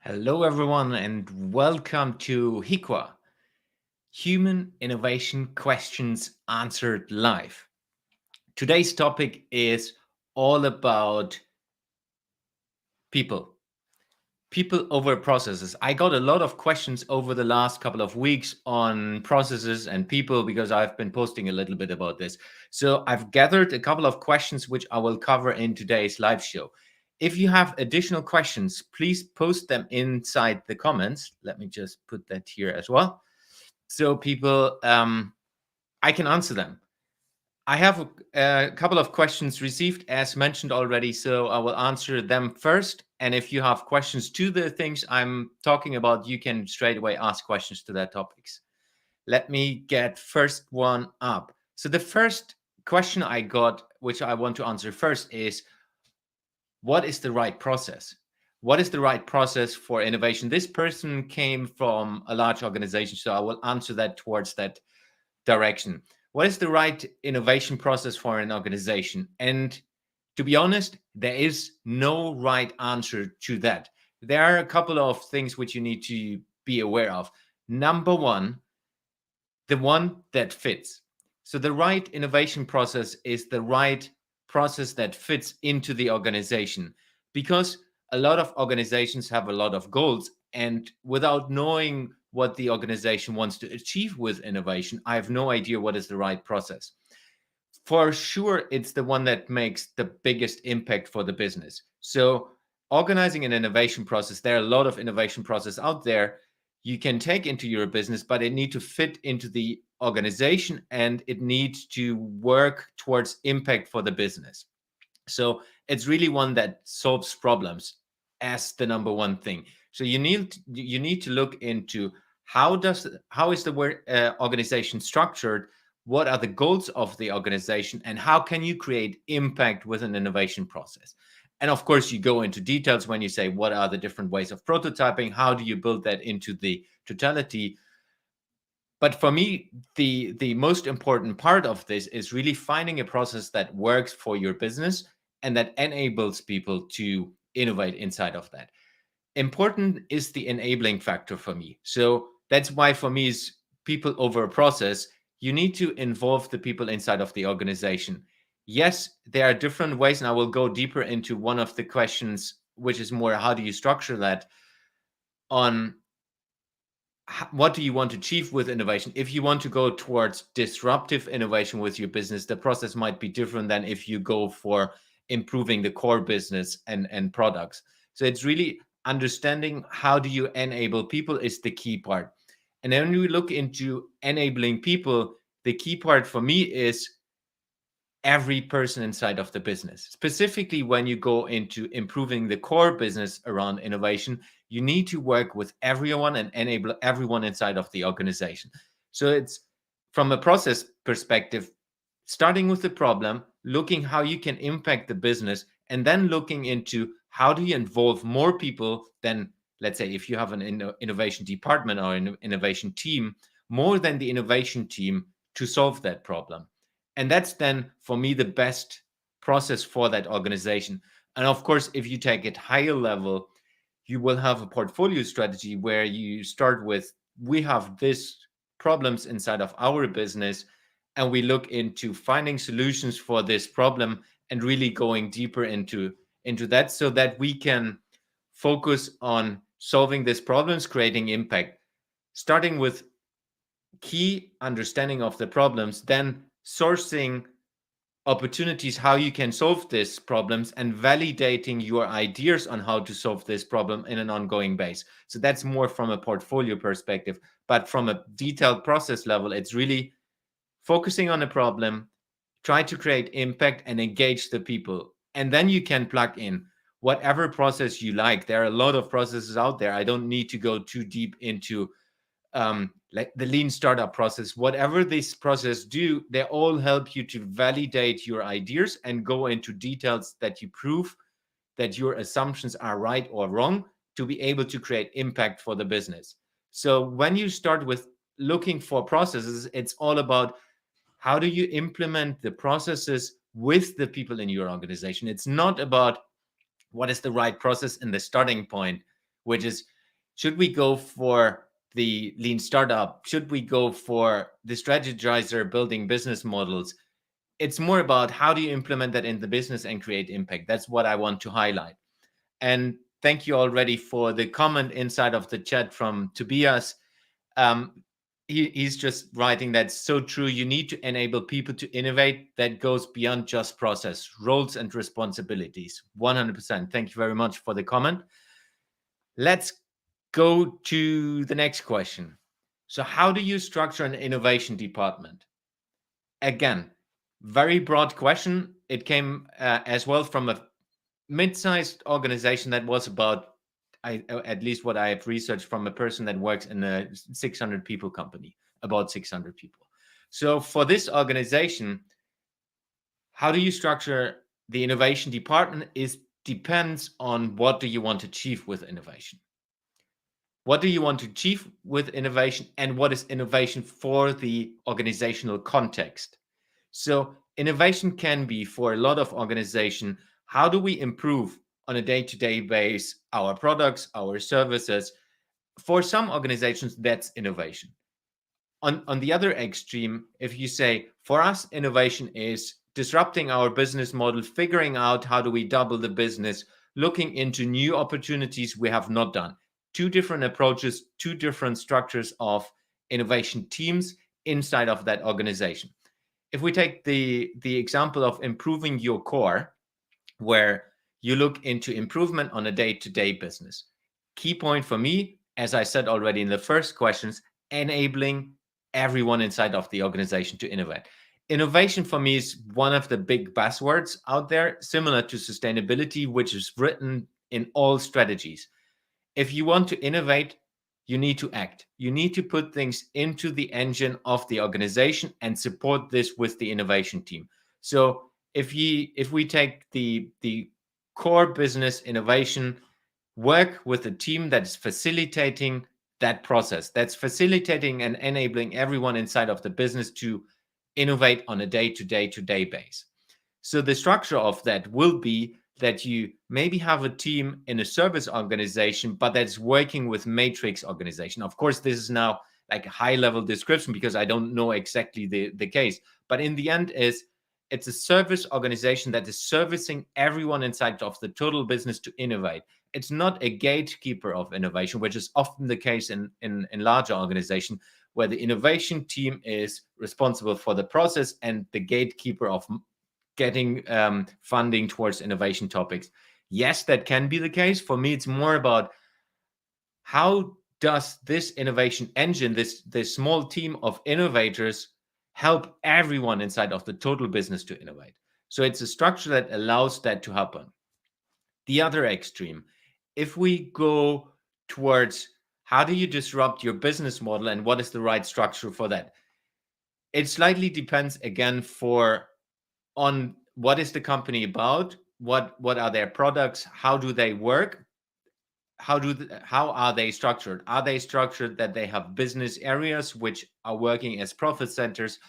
Hello, everyone, and welcome to HIQA, Human Innovation Questions Answered Live. Today's topic is all about people, people over processes. I got a lot of questions over the last couple of weeks on processes and people because I've been posting a little bit about this. So I've gathered a couple of questions which I will cover in today's live show. If you have additional questions, please post them inside the comments. Let me just put that here as well. So people, I can answer them. I have a couple of questions received, as mentioned already, so I will answer them first. And if you have questions to the things I'm talking about, you can straight away ask questions to that topics. Let me get first one up. So the first question I got, which I want to answer first, is what is the right process? What is the right process for innovation? This person came from a large organization, so I will answer that towards that direction. What is the right innovation process for an organization? And to be honest, there is no right answer to that. There are a couple of things which you need to be aware of. Number one, the one that fits. So the right innovation process is the right process that fits into the organization, because a lot of organizations have a lot of goals, and without knowing what the organization wants to achieve with innovation, I have no idea what is the right process. For sure, it's the one that makes the biggest impact for the business. So organizing an innovation process, there are a lot of innovation process out there you can take into your business, but it need to fit into the organization and it needs to work towards impact for the business. So it's really one that solves problems as the number one thing. So you need to look into how is the organization structured, what are the goals of the organization, and how can you create impact with an innovation process. And of course, you go into details when you say what are the different ways of prototyping, how do you build that into the totality. But for me, the most important part of this is really finding a process that works for your business and that enables people to innovate inside of that. Important is the enabling factor for me. So that's why for me is people over a process. You need to involve the people inside of the organization. Yes, there are different ways, and I will go deeper into one of the questions, which is more how do you structure that on what do you want to achieve with innovation. If you want to go towards disruptive innovation with your business, the process might be different than if you go for improving the core business and products. So it's really understanding how do you enable people is the key part. And then when we look into enabling people, the key part for me is every person inside of the business. Specifically, when you go into improving the core business around innovation, you need to work with everyone and enable everyone inside of the organization. So it's from a process perspective, starting with the problem, looking how you can impact the business, and then looking into how do you involve more people than, let's say, if you have an innovation department or an innovation team, more than the innovation team to solve that problem. And that's then for me the best process for that organization. And of course, if you take it higher level, you will have a portfolio strategy where you start with we have this problems inside of our business, and we look into finding solutions for this problem and really going deeper into that so that we can focus on solving these problems, creating impact, starting with key understanding of the problems, then sourcing opportunities how you can solve these problems and validating your ideas on how to solve this problem in an ongoing base. So that's more from a portfolio perspective, but from a detailed process level, it's really focusing on a problem, try to create impact and engage the people. And then you can plug in whatever process you like. There are a lot of processes out there. I don't need to go too deep into like the lean startup process. Whatever this process do, they all help you to validate your ideas and go into details that you prove that your assumptions are right or wrong to be able to create impact for the business. So when you start with looking for processes, it's all about how do you implement the processes with the people in your organization. It's not about what is the right process in the starting point, which is Should we go for the lean startup? Should we go for the strategizer building business models? It's more about how do you implement that in the business and create impact. That's what I want to highlight. And thank you already for the comment inside of the chat from Tobias. Um, he's just writing that's so true. You need to enable people to innovate. That goes beyond just process, roles and responsibilities. 100%. Thank you very much for the comment. Let's go to the next question. So, how do you structure an innovation department? Again, very broad question. It came as well from a mid-sized organization that was about, at least what I have researched from a person that works in a 600 people company, about 600 people. So for this organization, how do you structure the innovation department is depends on what do you want to achieve with innovation. What do you want to achieve with innovation, and what is innovation for the organizational context? So innovation can be, for a lot of organization, how do we improve on a day-to-day basis our products, our services? For some organizations, that's innovation. On the other extreme, if you say, for us, innovation is disrupting our business model, figuring out how do we double the business, looking into new opportunities we have not done. Two different approaches, two different structures of innovation teams inside of that organization. If we take the example of improving your core, where you look into improvement on a day-to-day business, key point for me, as I said already in the first questions, enabling everyone inside of the organization to innovate. Innovation for me is one of the big buzzwords out there, similar to sustainability, which is written in all strategies. If you want to innovate, you need to act. You need to put things into the engine of the organization and support this with the innovation team. So if we take the core business innovation, work with a team that is facilitating that process, that's facilitating and enabling everyone inside of the business to innovate on a day-to-day base. So the structure of that will be that you maybe have a team in a service organization, but that's working with matrix organization. Of course, this is now like a high-level description because I don't know exactly the case. But in the end, it's a service organization that is servicing everyone inside of the total business to innovate. It's not a gatekeeper of innovation, which is often the case in larger organizations, where the innovation team is responsible for the process and the gatekeeper of getting funding towards innovation topics. Yes, that can be the case. For me, it's more about how does this innovation engine, this small team of innovators, help everyone inside of the total business to innovate. So it's a structure that allows that to happen. The other extreme, if we go towards how do you disrupt your business model and what is the right structure for that, it slightly depends again on what is the company about, what are their products, how do they work, how are they structured? Are they structured that they have business areas which are working as profit centers?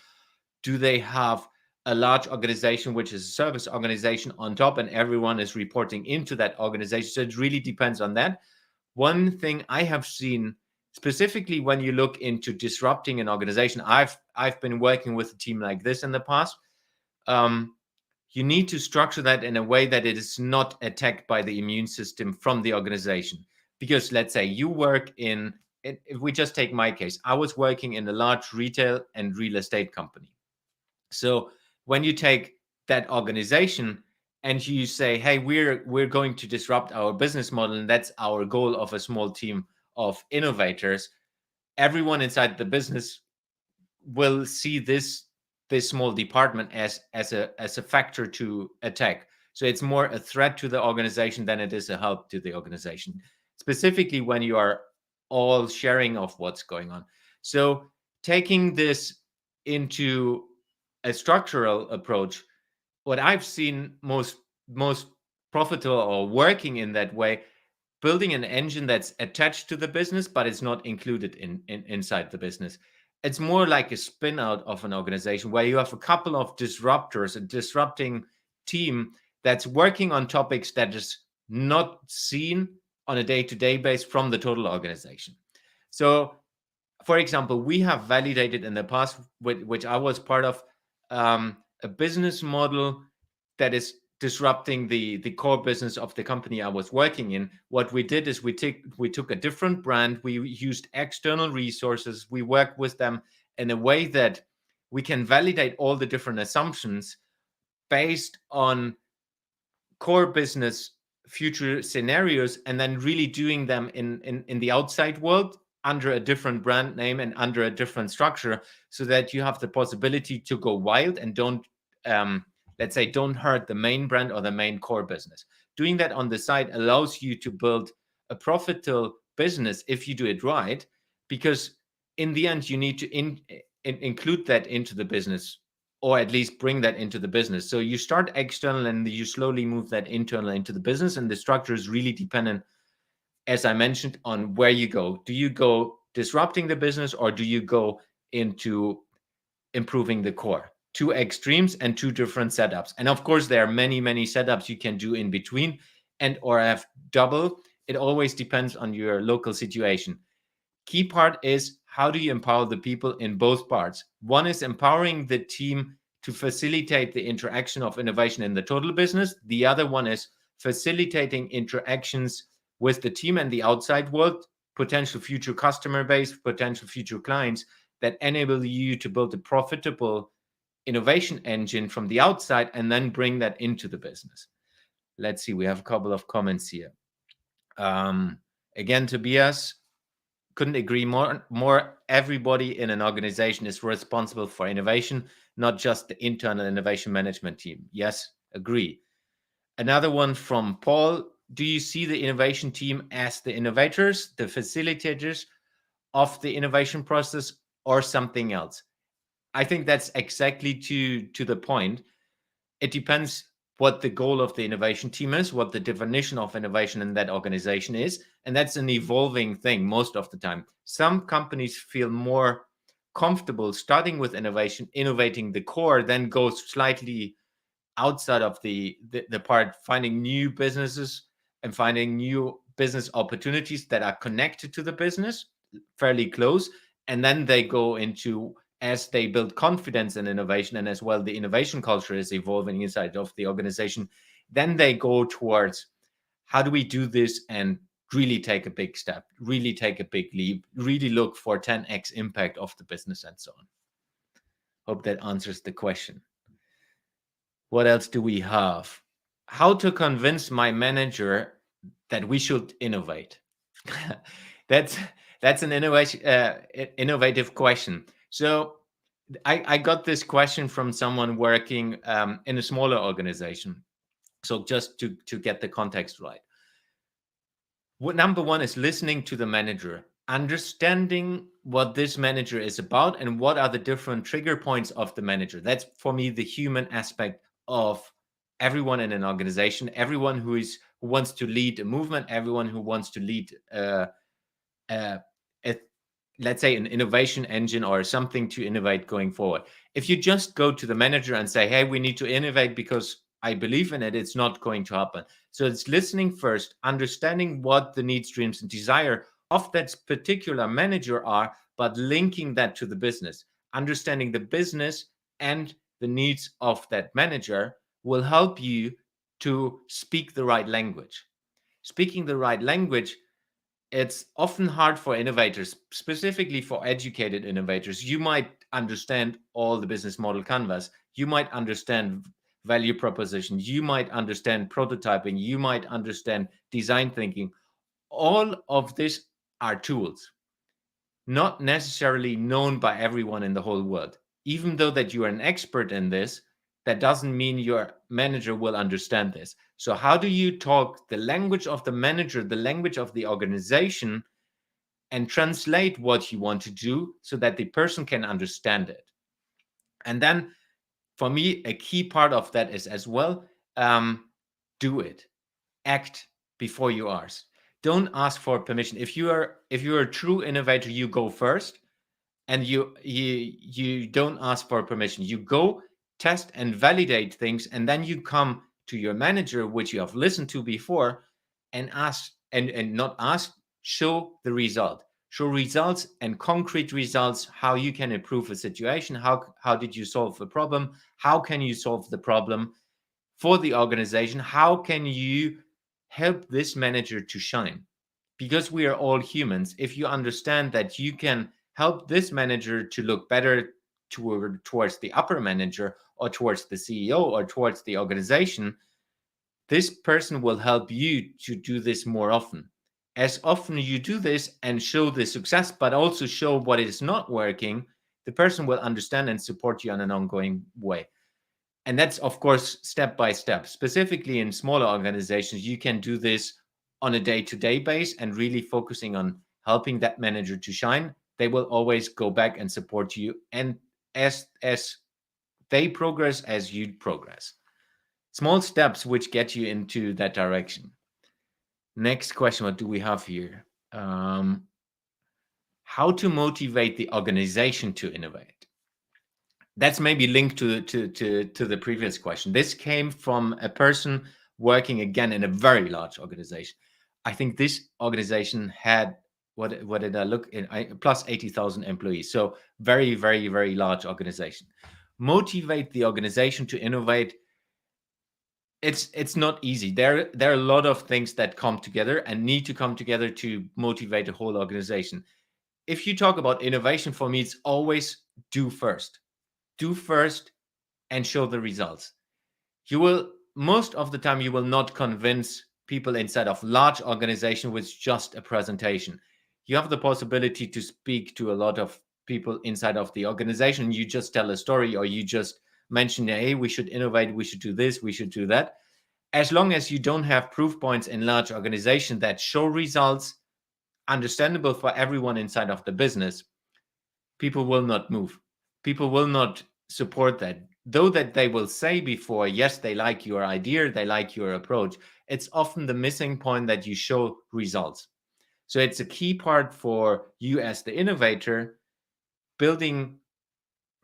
Do they have a large organization which is a service organization on top and everyone is reporting into that organization? So it really depends on that. One thing I have seen specifically when you look into disrupting an organization, I've been working with a team like this in the past. You need to structure that in a way that it is not attacked by the immune system from the organization. Because let's say you work if we just take my case, I was working in a large retail and real estate company. So when you take that organization and you say, hey, we're going to disrupt our business model, and that's our goal of a small team of innovators, everyone inside the business will see this small department as a factor to attack. So it's more a threat to the organization than it is a help to the organization, specifically when you are all sharing of what's going on. So taking this into a structural approach, what I've seen most profitable or working in that way, building an engine that's attached to the business, but it's not included inside the business. It's more like a spin out of an organization where you have a couple of disruptors, a disrupting team that's working on topics that is not seen on a day-to-day basis from the total organization. So, for example, we have validated in the past, which I was part of, a business model that is disrupting the core business of the company I was working in. What we did is we took a different brand, we used external resources, we worked with them in a way that we can validate all the different assumptions based on core business future scenarios, and then really doing them in the outside world under a different brand name and under a different structure, so that you have the possibility to go wild and don't, let's say, don't hurt the main brand or the main core business. Doing that on the side allows you to build a profitable business if you do it right, because in the end you need to include that into the business, or at least bring that into the business. So you start external and you slowly move that internal into the business, and the structure is really dependent, as I mentioned, on where you go. Do you go disrupting the business, or do you go into improving the core? Two extremes and two different setups. And of course, there are many, many setups you can do in between, and or have double. It always depends on your local situation. Key part is, how do you empower the people in both parts? One is empowering the team to facilitate the interaction of innovation in the total business. The other one is facilitating interactions with the team and the outside world, potential future customer base, potential future clients, that enable you to build a profitable innovation engine from the outside and then bring that into the business. Let's see, we have a couple of comments here. Again, Tobias, couldn't agree more. Everybody in an organization is responsible for innovation, not just the internal innovation management team. Yes, agree. Another one from Paul: do you see the innovation team as the innovators, the facilitators of the innovation process, or something else? I think that's exactly to the point. It depends what the goal of the innovation team is, what the definition of innovation in that organization is. And that's an evolving thing most of the time. Some companies feel more comfortable starting with innovation, innovating the core, then go slightly outside of the part, finding new businesses and finding new business opportunities that are connected to the business, fairly close. And then they go into, as they build confidence in innovation, and as well the innovation culture is evolving inside of the organization, then they go towards, how do we do this and really take a big step, really take a big leap, really look for 10x impact of the business and so on. Hope that answers the question. What else do we have? How to convince my manager that we should innovate? that's an innovative question. So I got this question from someone working in a smaller organization. So just to get the context right. Number one is listening to the manager, understanding what this manager is about and what are the different trigger points of the manager. That's, for me, the human aspect of everyone in an organization, everyone who wants to lead a movement, everyone who wants to lead let's say an innovation engine or something to innovate going forward. If you just go to the manager and say, hey, we need to innovate because I believe in it, it's not going to happen. So it's listening first, understanding what the needs, dreams, and desire of that particular manager are, but linking that to the business. Understanding the business and the needs of that manager will help you to speak the right language. Speaking the right language, it's often hard for innovators, specifically for educated innovators. You might understand all the business model canvas. You might understand value proposition. You might understand prototyping. You might understand design thinking. All of this are tools, not necessarily known by everyone in the whole world. Even though that you are an expert in this, that doesn't mean your manager will understand this. So how do you talk the language of the manager, the language of the organization, and translate what you want to do so that the person can understand it? And then, for me, a key part of that is as well, do it. Act before you ask. Don't ask for permission. If you're a true innovator, you go first, and you don't ask for permission. You go, test and validate things, and then you come to your manager, which you have listened to before, and ask and not ask, show the result. Show results and concrete results, how you can improve a situation, how did you solve a problem, how can you solve the problem for the organization, how can you help this manager to shine. Because we are all humans, if you understand that you can help this manager to look better towards the upper manager or towards the CEO or towards the organization, this person will help you to do this more often. As often you do this and show the success, but also show what is not working, the person will understand and support you in an ongoing way. And that's, of course, step by step. Specifically in smaller organizations, you can do this on a day-to-day basis and really focusing on helping that manager to shine. They will always go back and support you. And as they progress, as you progress. Small steps which get you into that direction. Next question, what do we have here? How to motivate the organization to innovate? That's maybe linked to the previous question. This came from a person working again in a very large organization. I think this organization had, what did I look in? Plus 80,000 employees. So very, very, very large organization. Motivate the organization to innovate. It's not easy. There are a lot of things that come together and need to come together to motivate a whole organization. If you talk about innovation, for me, it's always do first and show the results. You will, most of the time, you will not convince people inside of large organization with just a presentation. You have the possibility to speak to a lot of people inside of the organization. You just tell a story, or you just mention, hey, we should innovate, we should do this, we should do that. As long as you don't have proof points in large organizations that show results, understandable for everyone inside of the business, people will not move. People will not support that. Though that they will say before, yes, they like your idea, they like your approach, it's often the missing point that you show results. So it's a key part for you as the innovator, building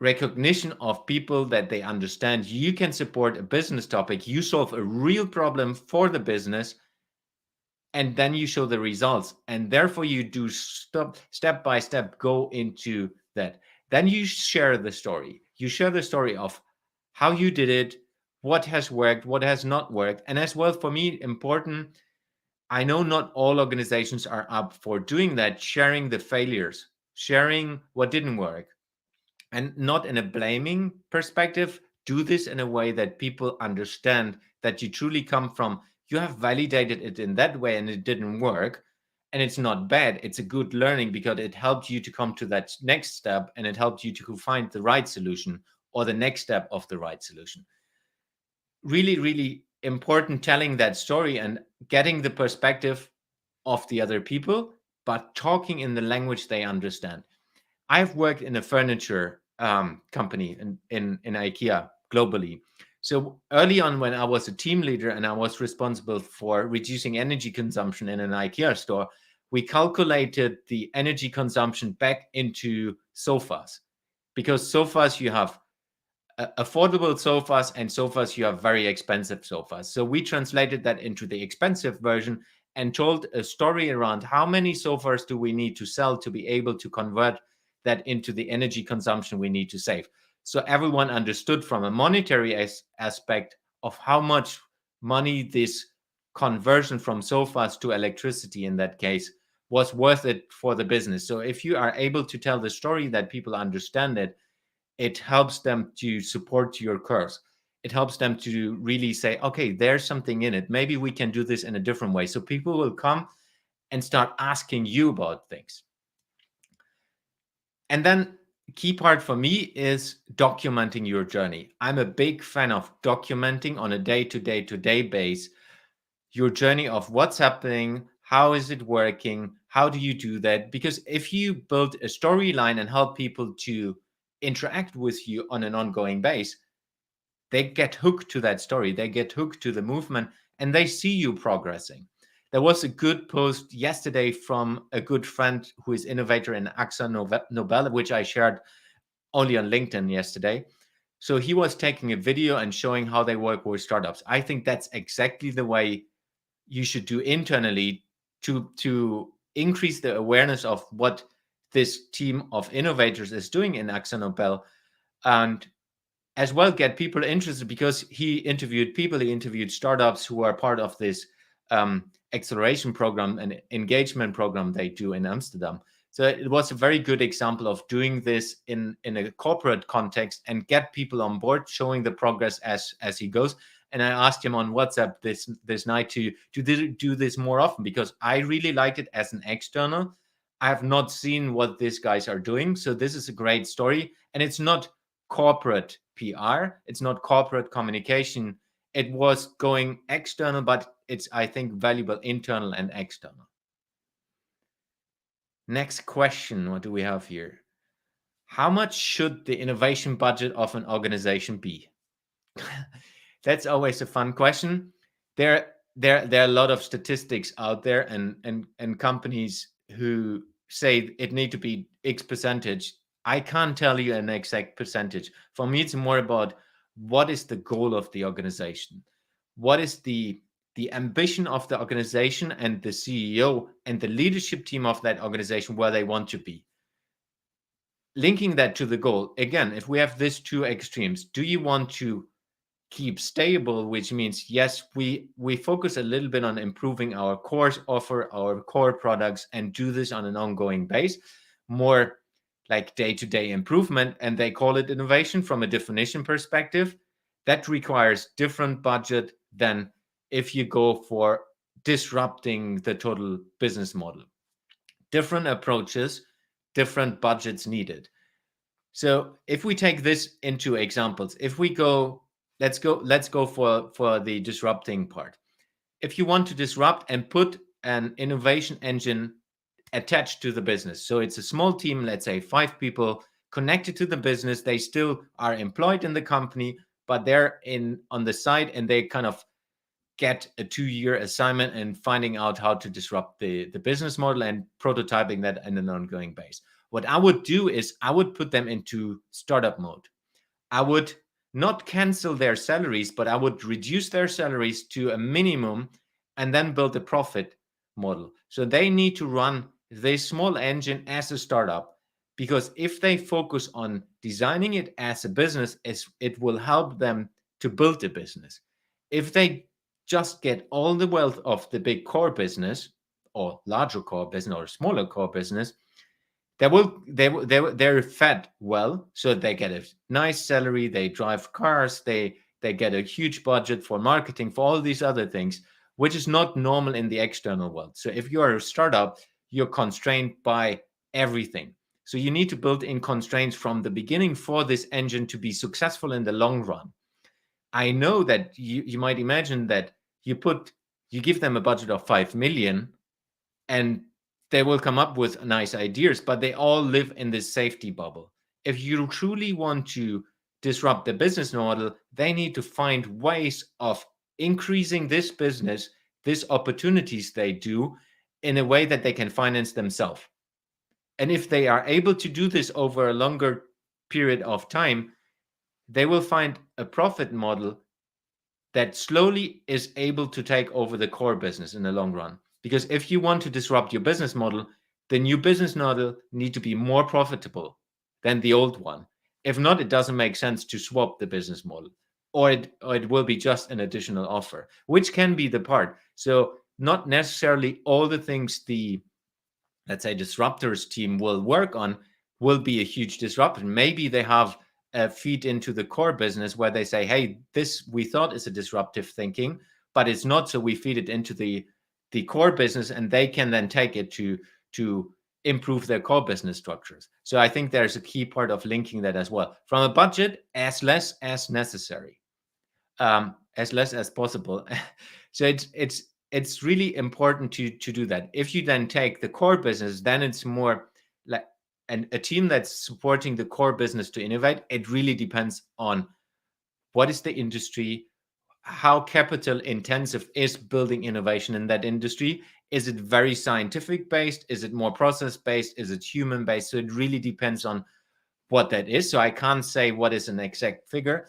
recognition of people that they understand you can support a business topic, you solve a real problem for the business, and then you show the results. And therefore you do step by step go into that. Then you share the story. You share the story of how you did it, what has worked, what has not worked. And as well, for me, important, I know not all organizations are up for doing that, sharing the failures, sharing what didn't work, and not in a blaming perspective. Do this in a way that people understand that you truly come from, you have validated it in that way and it didn't work. And it's not bad. It's a good learning because it helped you to come to that next step, and it helped you to find the right solution or the next step of the right solution. Really, really important, telling that story and getting the perspective of the other people, but talking in the language they understand. I've worked in a furniture company in IKEA globally. So early on, when I was a team leader and I was responsible for reducing energy consumption in an IKEA store, we calculated the energy consumption back into sofas, because sofas, you have affordable sofas, and sofas, you have very expensive sofas. So we translated that into the expensive version and told a story around how many sofas do we need to sell to be able to convert that into the energy consumption we need to save. So everyone understood from a monetary aspect of how much money this conversion from sofas to electricity, in that case, was worth it for the business. So if you are able to tell the story that people understand it, it helps them to support your course. It helps them to really say, okay, there's something in it. Maybe we can do this in a different way. So people will come and start asking you about things. And then key part for me is documenting your journey. I'm a big fan of documenting on a day-to-day base your journey of what's happening, how is it working, how do you do that? Because if you build a storyline and help people to interact with you on an ongoing base, they get hooked to that story, they get hooked to the movement, and they see you progressing. There was a good post yesterday from a good friend who is innovator in AXA Nobel, which I shared only on LinkedIn yesterday. So he was taking a video and showing how they work with startups. I think that's exactly the way you should do internally to increase the awareness of what this team of innovators is doing in AkzoNobel, and as well get people interested, because he interviewed startups who are part of this acceleration program and engagement program they do in Amsterdam. So it was a very good example of doing this in a corporate context and get people on board, showing the progress as he goes. And I asked him on WhatsApp this night to do this more often, because I really like it as an external. I have not seen what these guys are doing. So this is a great story. And it's not corporate PR, it's not corporate communication. It was going external, but it's, I think, valuable internal and external. Next question. What do we have here? How much should the innovation budget of an organization be? That's always a fun question. There are a lot of statistics out there, and companies who say it need to be X percentage. I can't tell you an exact percentage. For me, it's more about what is the goal of the organization, what is the ambition of the organization and the CEO and the leadership team of that organization, where they want to be. Linking that to the goal, again, if we have these two extremes, do you want to keep stable, which means, yes, we focus a little bit on improving our core offer, our core products, and do this on an ongoing base, more like day-to-day improvement, and they call it innovation from a definition perspective. That requires different budget than if you go for disrupting the total business model. Different approaches, different budgets needed. So if we take this into examples, if we go, let's go for the disrupting part. If you want to disrupt and put an innovation engine attached to the business, so it's a small team, let's say 5 people connected to the business, they still are employed in the company, but they're on the side, and they kind of get a 2-year assignment and finding out how to disrupt the business model and prototyping that in an ongoing base. What I would do is I would put them into startup mode. I would not cancel their salaries, but I would reduce their salaries to a minimum and then build a profit model. So they need to run this small engine as a startup, because if they focus on designing it as a business, it will help them to build a business. If they just get all the wealth of the big core business or larger core business or smaller core business, they're fed well, so they get a nice salary, they drive cars, they get a huge budget for marketing, for all these other things, which is not normal in the external world. So if you are a startup, you're constrained by everything. So you need to build in constraints from the beginning for this engine to be successful in the long run. I know that you might imagine that you give them a budget of 5 million and they will come up with nice ideas, but they all live in this safety bubble. If you truly want to disrupt the business model, they need to find ways of increasing this business, these opportunities they do, in a way that they can finance themselves. And if they are able to do this over a longer period of time, they will find a profit model that slowly is able to take over the core business in the long run. Because if you want to disrupt your business model, the new business model need to be more profitable than the old one. If not, it doesn't make sense to swap the business model, or it will be just an additional offer, which can be the part. So not necessarily all the things the, let's say, disruptors team will work on will be a huge disruption. Maybe they have a feed into the core business where they say, hey, this we thought is a disruptive thinking, but it's not. So we feed it into the core business, and they can then take it to improve their core business structures. So I think there's a key part of linking that as well. From a budget, as less as necessary, as less as possible. So it's really important to do that. If you then take the core business, then it's more like a team that's supporting the core business to innovate. It really depends on what is the industry, how capital intensive is building innovation in that industry. Is it very scientific based? Is it more process based? Is it human based? So it really depends on what that is. So I can't say what is an exact figure.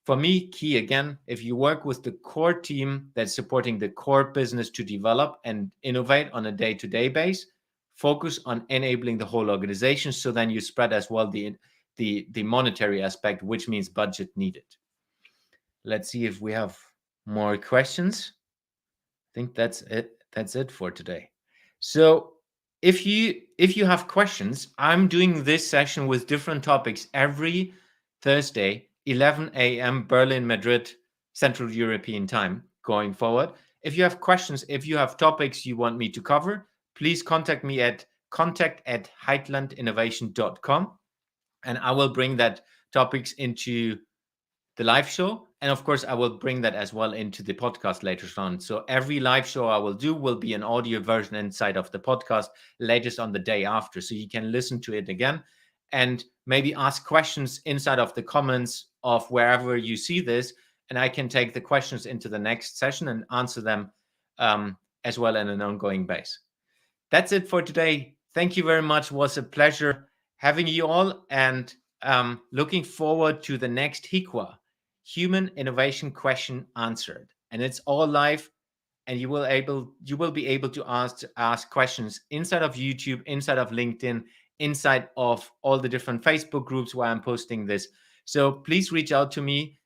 For me, key again, if you work with the core team that's supporting the core business to develop and innovate on a day-to-day base, focus on enabling the whole organization. So then you spread as well the monetary aspect, which means budget needed. Let's see if we have more questions. I think that's it. That's it for today. So if you have questions, I'm doing this session with different topics every Thursday, 11 a.m. Berlin, Madrid, Central European time going forward. If you have questions, if you have topics you want me to cover, please contact me at contact@heitlandinnovation.com, and I will bring that topics into the live show. And of course, I will bring that as well into the podcast later on. So every live show I will do will be an audio version inside of the podcast, latest on the day after. So you can listen to it again and maybe ask questions inside of the comments of wherever you see this. And I can take the questions into the next session and answer them as well in an ongoing base. That's it for today. Thank you very much. It was a pleasure having you all, and looking forward to the next HIQA, Human Innovation Question Answered. And it's all live, and you will be able to ask questions inside of YouTube, inside of LinkedIn, inside of all the different Facebook groups where I'm posting this. So please reach out to me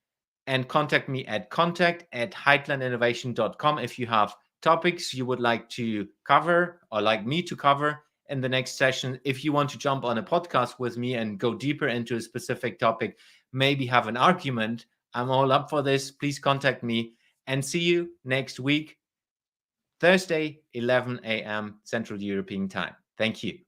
and contact me at contact@heitlandinnovation.com if you have topics you would like to cover or like me to cover in the next session. If you want to jump on a podcast with me and go deeper into a specific topic, maybe have an argument, I'm all up for this. Please contact me, and see you next week, Thursday, 11 a.m. Central European time. Thank you.